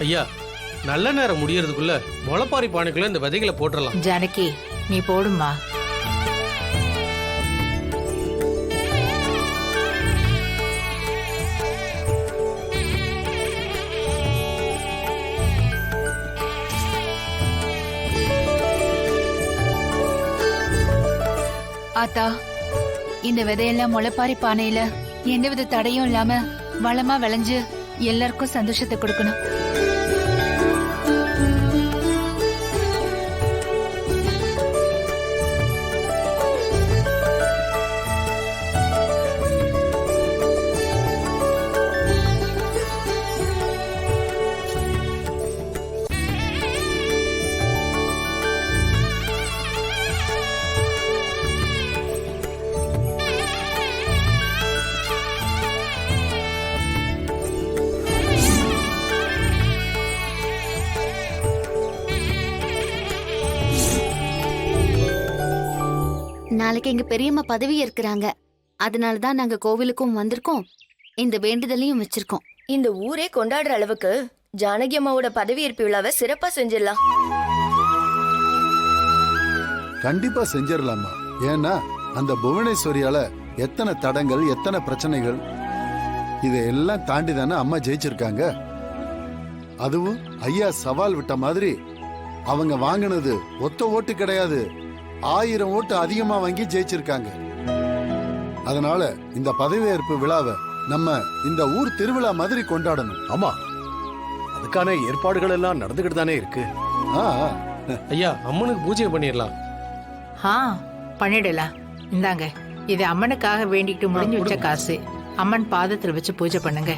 ஐயா, நல்ல நேரம் முடியறதுக்குள்ள முளைப்பாரி பானைக்குள்ள இந்த விதைகளை போட்டுடலாம். ஜானகி, நீ போடுமா. ஆத்தா, இந்த விதையெல்லாம் முளைப்பாரி பானையில எந்தவித தடையும் இல்லாம வளமா விளைஞ்சு எல்லாருக்கும் சந்தோஷத்தை கொடுக்கணும். நாளைக்கு எங்க பெரியம்மா பதவி ஏற்கிறாங்க. அதனாலதான் நாங்க கோவிலுக்கும் வந்திருக்கோம், இந்த வேண்டுதலையும் வச்சிருக்கோம். இந்த ஊரே கொண்டாடுற அளவுக்கு ஜானகி அம்மாவோட பதவியேற்பு விழாவை சிறப்பா செஞ்சிடலாம். கண்டிப்பா செஞ்சிடலாமா. ஏன்னா அந்த புவனேஸ்வரியால எத்தனை தடங்கள், எத்தனை பிரச்சனைகள், இதையெல்லாம் தாண்டி தானே அம்மா ஜெயிச்சிருக்காங்க. அதுவும் ஐயா சவால் விட்ட மாதிரி அவங்க வாங்கினது ஒத்த ஓட்டு கிடையாது, 1000 ஓட்டு அதிகமா வாங்கி ஜெயிச்சிருக்காங்க. அதனால இந்த பதவியேற்பு விழாவை நம்ம இந்த ஊர் திருவிழா மாதிரி கொண்டாடணும். ஆமா, அதுக்கான ஏற்பாடுகள் எல்லாம் நடந்துகிட்டு தானே இருக்கு. ஐயா, அம்மனுக்கு பூஜை பண்ணிடலாம். பண்ணிடலாம். இந்தாங்க, இது அம்மனுக்காக வேண்டிட்டு முடிஞ்சு வச்ச காசு. அம்மன் பாதத்துல வச்சு பூஜை பண்ணுங்க.